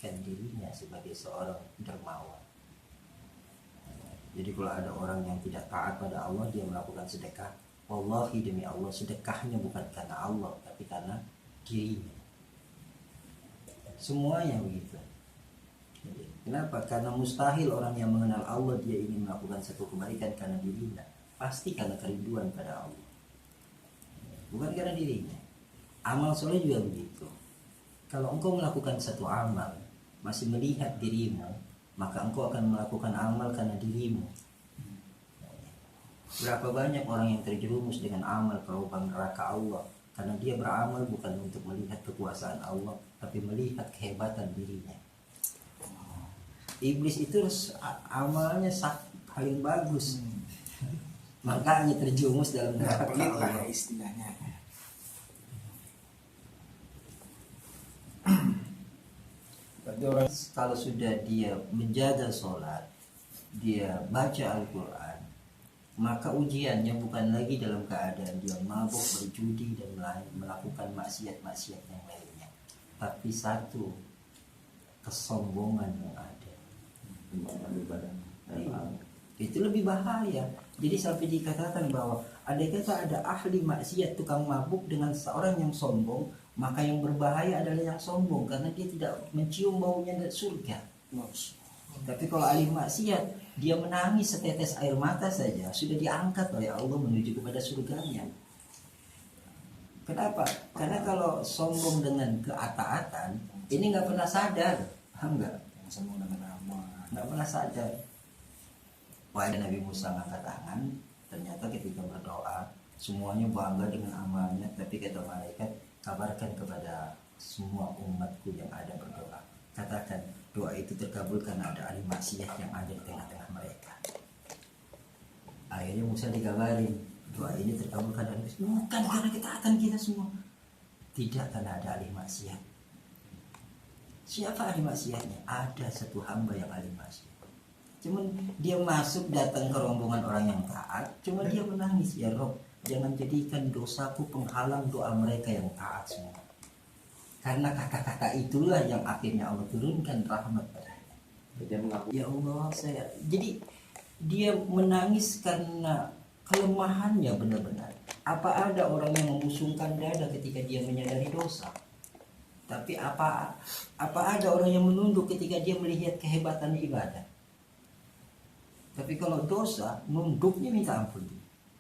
menjadikan dirinya sebagai seorang dermawan. Jadi kalau ada orang yang tidak taat pada Allah, dia melakukan sedekah, wallahi demi Allah, sedekahnya bukan karena Allah, tapi karena dirinya. Semuanya begitu. Jadi, kenapa? Karena mustahil orang yang mengenal Allah dia ingin melakukan satu kebaikan karena dirinya. Pasti karena kerinduan pada Allah, bukan karena dirinya. Amal soleh juga begitu. Kalau engkau melakukan satu amal masih melihat dirimu, maka engkau akan melakukan amal karena dirimu. Berapa banyak orang yang terjerumus dengan amal ke lubang neraka Allah karena dia beramal bukan untuk melihat kekuasaan Allah, tapi melihat kehebatan dirinya. Iblis itu amalnya paling bagus, makanya terjerumus dalam neraka Allah. Istilahnya. Berarti orang kalau sudah dia menjaga sholat, dia baca Al-Quran, maka ujiannya bukan lagi dalam keadaan dia mabuk, berjudi dan melakukan maksiat-maksiat yang lainnya, tapi satu kesombongan yang ada. Itu lebih bahaya. Jadi sampai dikatakan bahwa andai kata ada ahli maksiat tukang mabuk dengan seorang yang sombong, maka yang berbahaya adalah yang sombong karena dia tidak mencium baunya dari surga. Tapi kalau ahli maksiat, dia menangis setetes air mata saja sudah diangkat oleh Allah menuju kepada surganya. Kenapa? Karena kalau sombong dengan keataatan, ini nggak pernah sadar, paham nggak? Sombong dengan nama, Nggak pernah sadar. Wah, Nabi Musa ngangkat tangan, ternyata ketika berdoa semuanya bangga dengan amalnya, tapi kata malaikat, kabarkan kepada semua umatku yang ada berdoa, katakan doa itu terkabul karena ada ahli maksiat yang ada di tengah-tengah mereka. Akhirnya Musa dikabarin doa ini terkabul karena bukan karena ketaatan kita semua, tidak karena ada ahli maksiat. Siapa ahli maksiatnya? Ada satu hamba yang ahli maksiat. Cuman dia masuk datang ke rombongan orang yang taat, cuma dia menangis, ya Rob, jangan jadikan dosaku penghalang doa mereka yang taat semua. Karena kata-kata itulah yang akhirnya Allah turunkan rahmat padanya. dia mengaku. Ya Allah, saya. Jadi dia menangis karena kelemahannya benar-benar. Apa ada orang yang memusungkan dada ketika dia menyadari dosa? Tapi apa ada orang yang menunduk ketika dia melihat kehebatan ibadah? Tapi kalau dosa, nunduknya minta ampun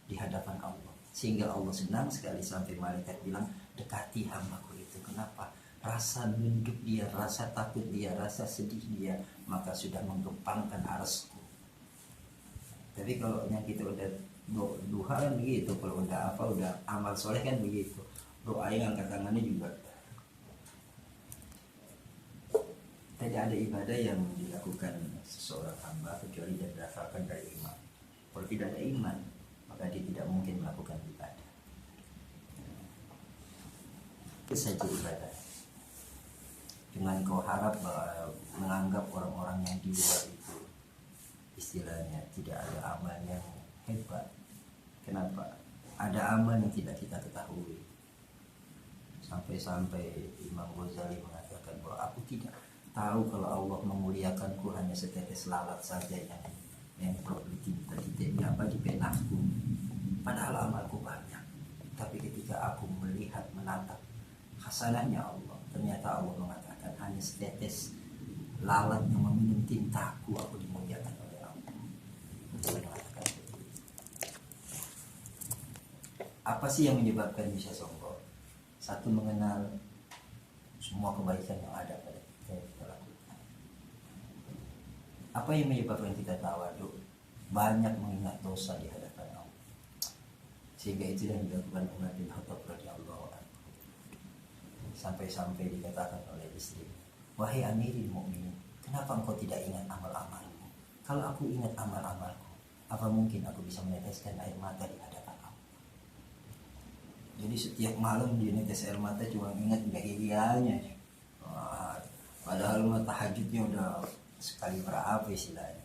di hadapan Allah. Sehingga Allah senang sekali sampai malaikat bilang, dekati hambaku itu. Kenapa? Rasa nunduk dia, rasa takut dia, rasa sedih dia, maka sudah menggempangkan arsku. Tapi kalau yang kita udah duha kan begitu, kalau udah udah amal soleh kan begitu. Doa yang angkat tangannya juga. Tidak ada ibadah yang dilakukan seseorang hamba kecuali dia berdasarkan dari iman. Kalau tidak ada iman, maka dia tidak mungkin melakukan ibadah. Itu saja ibadah. Dengan kau harap menganggap orang-orang yang di luar itu istilahnya tidak ada amal yang hebat. Kenapa? Ada amal yang tidak kita ketahui. Sampai-sampai Imam Ghazali mengatakan bahwa aku tidak tahu kalau Allah memuliakanku hanya setetes lalat saja yang perlu titik-titiknya di penahku. Padahal amalku banyak. Tapi ketika aku melihat menatap hasanahnya Allah, ternyata Allah mengatakan hanya setetes lalat yang meminum tintaku aku dimuliakan oleh Allah. Apa sih yang menyebabkan bisa sombong? Satu, mengenal semua kebaikan yang ada pada kita yang kita lakukan. Apa yang menyebabkan kita tawadhu? Banyak mengingat dosa di hadapan Allah. Sehingga itu yang dilakukan Umar bin Khattab radhiyallahu anhu. Sampai-sampai dikatakan oleh istri, wahai Amirul Mukminin, kenapa engkau tidak ingat amal-amalmu? Kalau aku ingat amal-amalku, apa mungkin aku bisa meneteskan air mata di hadapan Allah? Jadi setiap malam dia netes air mata cuma ingat bahagianya. Padahal tahajudnya udah sekali berapa istilahnya.